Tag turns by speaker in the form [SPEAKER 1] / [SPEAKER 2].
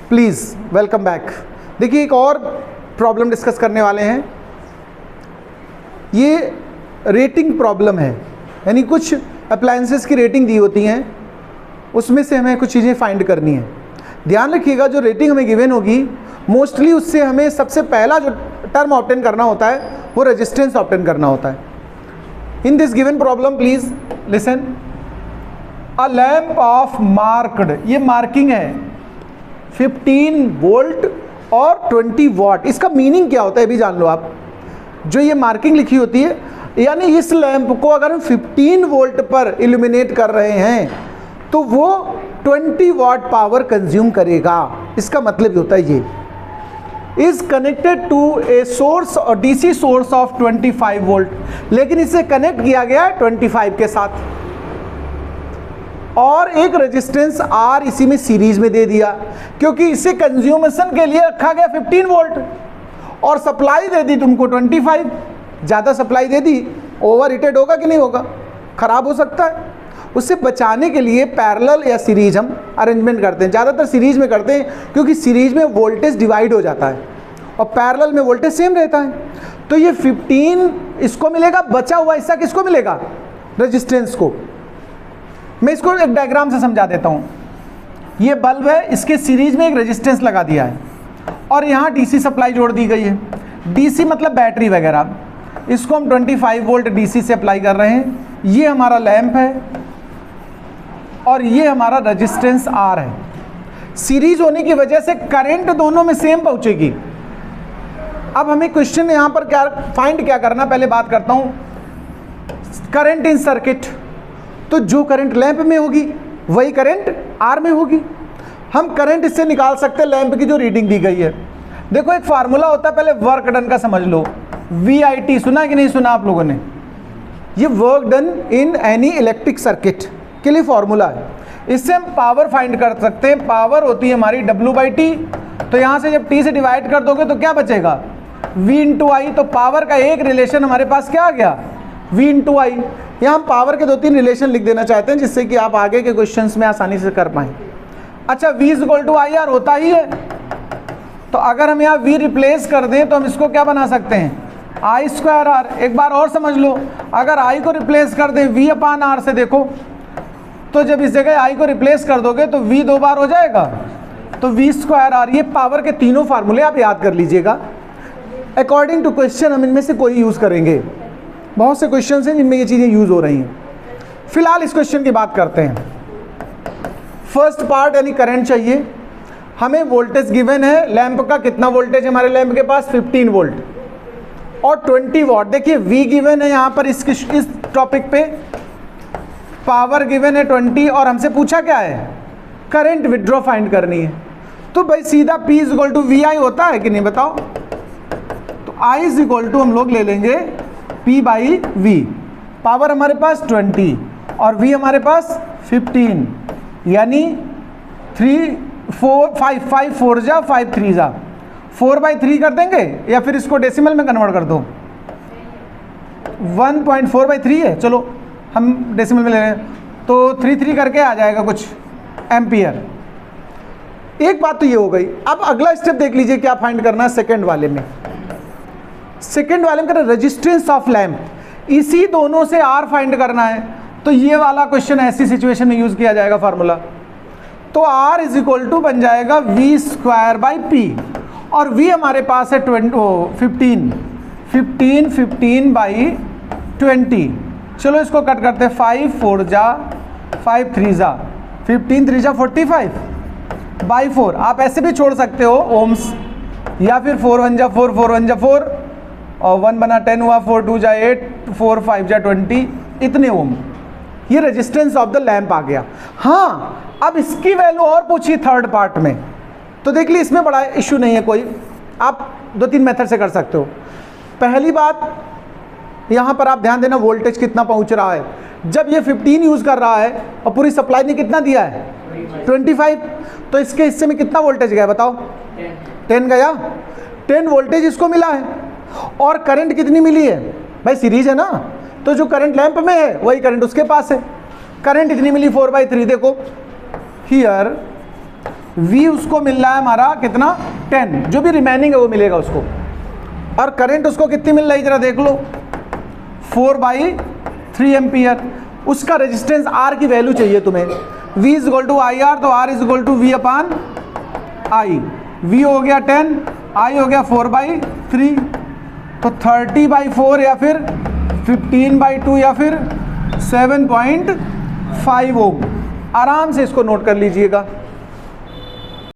[SPEAKER 1] Please welcome back. देखिए एक और प्रॉब्लम डिस्कस करने वाले हैं। ये रेटिंग प्रॉब्लम है, यानी कुछ अप्लायंसेस की रेटिंग दी होती हैं, उसमें से हमें कुछ चीज़ें फाइंड करनी है। ध्यान रखिएगा जो रेटिंग हमें गिवन होगी मोस्टली उससे हमें सबसे पहला जो टर्म ऑब्टेन करना होता है वो रेजिस्टेंस ऑब्टेन करना होता है। In this given problem please listen, a lamp of marked, ये मार्किंग है 15 वोल्ट और 20 वॉट। इसका मीनिंग क्या होता है भी जान लो आप। जो ये मार्किंग लिखी होती है, यानी इस लैंप को अगर हम 15 वोल्ट पर इल्यूमिनेट कर रहे हैं तो वो 20 वॉट पावर कंज्यूम करेगा। इसका मतलब ये होता है ये is connected to a source और डीसी सोर्स ऑफ 25 वोल्ट, लेकिन इसे कनेक्ट किया गया है 25 के साथ और एक रेजिस्टेंस R इसी में सीरीज में दे दिया, क्योंकि इसे कंज्यूमेशन के लिए रखा गया 15 वोल्ट और सप्लाई दे दी तुमको 25। ज़्यादा सप्लाई दे दी, ओवर हीटेड होगा कि नहीं होगा, ख़राब हो सकता है। उससे बचाने के लिए पैरेलल या सीरीज हम अरेंजमेंट करते हैं। ज़्यादातर सीरीज में करते हैं क्योंकि सीरीज में वोल्टेज डिवाइड हो जाता है और पैरेलल में वोल्टेज सेम रहता है। तो ये 15 इसको मिलेगा, बचा हुआ हिस्सा किसको मिलेगा, रेजिस्टेंस को। मैं इसको एक डायग्राम से समझा देता हूँ। ये बल्ब है, इसके सीरीज में एक रेजिस्टेंस लगा दिया है और यहाँ डीसी सप्लाई जोड़ दी गई है। डीसी मतलब बैटरी वगैरह, इसको हम 25 वोल्ट डीसी से अप्लाई कर रहे हैं। ये हमारा लैंप है और ये हमारा रेजिस्टेंस R है। सीरीज होने की वजह से करंट दोनों में सेम पहुंचेगी। अब हमें क्वेश्चन यहाँ पर क्या करना, पहले बात करता हूँ करंट इन सर्किट। तो जो करंट लैंप में होगी वही करंट R में होगी। हम करंट इससे निकाल सकते हैं लैंप की जो रीडिंग दी गई है। देखो एक फार्मूला होता है, पहले वर्क डन का समझ लो। VIT सुना कि नहीं सुना आप लोगों ने? ये work done in any electric circuit के लिए फॉर्मूला है। इससे हम पावर फाइंड कर सकते हैं। पावर होती है हमारी W/T, तो यहाँ से जब T से डिवाइड कर दोगे तो क्या बचेगा, V × I। तो पावर का एक रिलेशन हमारे पास क्या आ गया, V × I। यहाँ हम पावर के 2-3 रिलेशन लिख देना चाहते हैं जिससे कि आप आगे के क्वेश्चंस में आसानी से कर पाएँ। अच्छा, V = IR होता ही है, तो अगर हम यहाँ V रिप्लेस कर दें तो हम इसको क्या बना सकते हैं, I²R। एक बार और समझ लो, अगर I को रिप्लेस कर दें V/R से, देखो तो जब इस जगह I को रिप्लेस कर दोगे तो V 2 बार हो जाएगा, तो V²R। ये पावर के तीनों फार्मूले आप याद कर लीजिएगा। अकॉर्डिंग टू क्वेश्चन हम इनमें से कोई यूज़ करेंगे। बहुत से क्वेश्चन हैं जिनमें ये चीज़ें यूज़ हो रही हैं। फिलहाल इस क्वेश्चन की बात करते हैं। फर्स्ट पार्ट यानी करंट चाहिए हमें। वोल्टेज गिवन है, लैंप का कितना वोल्टेज है हमारे लैंप के पास, 15 वोल्ट और 20 वॉट। देखिए V गिवन है यहाँ पर इस टॉपिक पे, पावर गिवन है 20 और हमसे पूछा क्या है, करंट विड्रॉ फाइंड करनी है। तो भाई सीधा P = VI होता है कि नहीं बताओ। तो I = हम लोग ले लेंगे P/V। पावर हमारे पास 20 और V हमारे पास 15, यानी 3 4 5 5 4 जा 5 3 जा 4/3 कर देंगे, या फिर इसको डेसिमल में कन्वर्ट कर दो। 1.4/3 है, चलो हम डेसिमल में ले रहे हैं तो 3 करके आ जाएगा कुछ एम्पियर। एक बात तो ये हो गई। अब अगला स्टेप देख लीजिए क्या फाइंड करना है सेकंड वाले में। सेकंड वाले में रेजिस्टेंस ऑफ लैंप, इसी दोनों से R फाइंड करना है। तो ये वाला क्वेश्चन ऐसी सिचुएशन में यूज किया जाएगा फार्मूला। तो R = बन जाएगा V²/P और V हमारे पास है 15 15/20। चलो इसको कट करते हैं, 5 4 जा 5 3 जा 15 3 जा 45/4। आप ऐसे भी छोड़ सकते हो ओम्स, या फिर 4 1 जा 4 4 1 जा 4 और 1 बना 10 हुआ, 4 2 जा 8 4 5 जा 20, इतने ओम। ये रेजिस्टेंस ऑफ द लैंप आ गया। हाँ, अब इसकी वैल्यू और पूछी थर्ड पार्ट में, तो देख ली इसमें बड़ा इशू नहीं है कोई, आप 2-3 मेथड से कर सकते हो। पहली बात यहाँ पर आप ध्यान देना, वोल्टेज कितना पहुँच रहा है। जब ये 15 यूज़ कर रहा है और पूरी सप्लाई ने कितना दिया है 25, तो इसके हिस्से में कितना वोल्टेज गया बताओ, 10 गया। 10 वोल्टेज इसको मिला है और करंट कितनी मिली है भाई, सीरीज है ना, तो जो करंट लैंप में है वही करंट उसके पास है। करंट इतनी मिली 4/3। देखो हियर V उसको मिल रहा है हमारा कितना 10, जो भी रिमेनिंग है वो मिलेगा उसको। और करंट उसको कितनी मिल रही है जरा देख लो, 4/3 एम्पियर। उसका रेजिस्टेंस R की वैल्यू चाहिए तुम्हें, V is equal to I R, तो R is equal to V upon I। V हो गया 10, I हो गया 4/3, तो 30/4 या फिर 15/2 या फिर 7.5 ओम। आराम से इसको नोट कर लीजिएगा।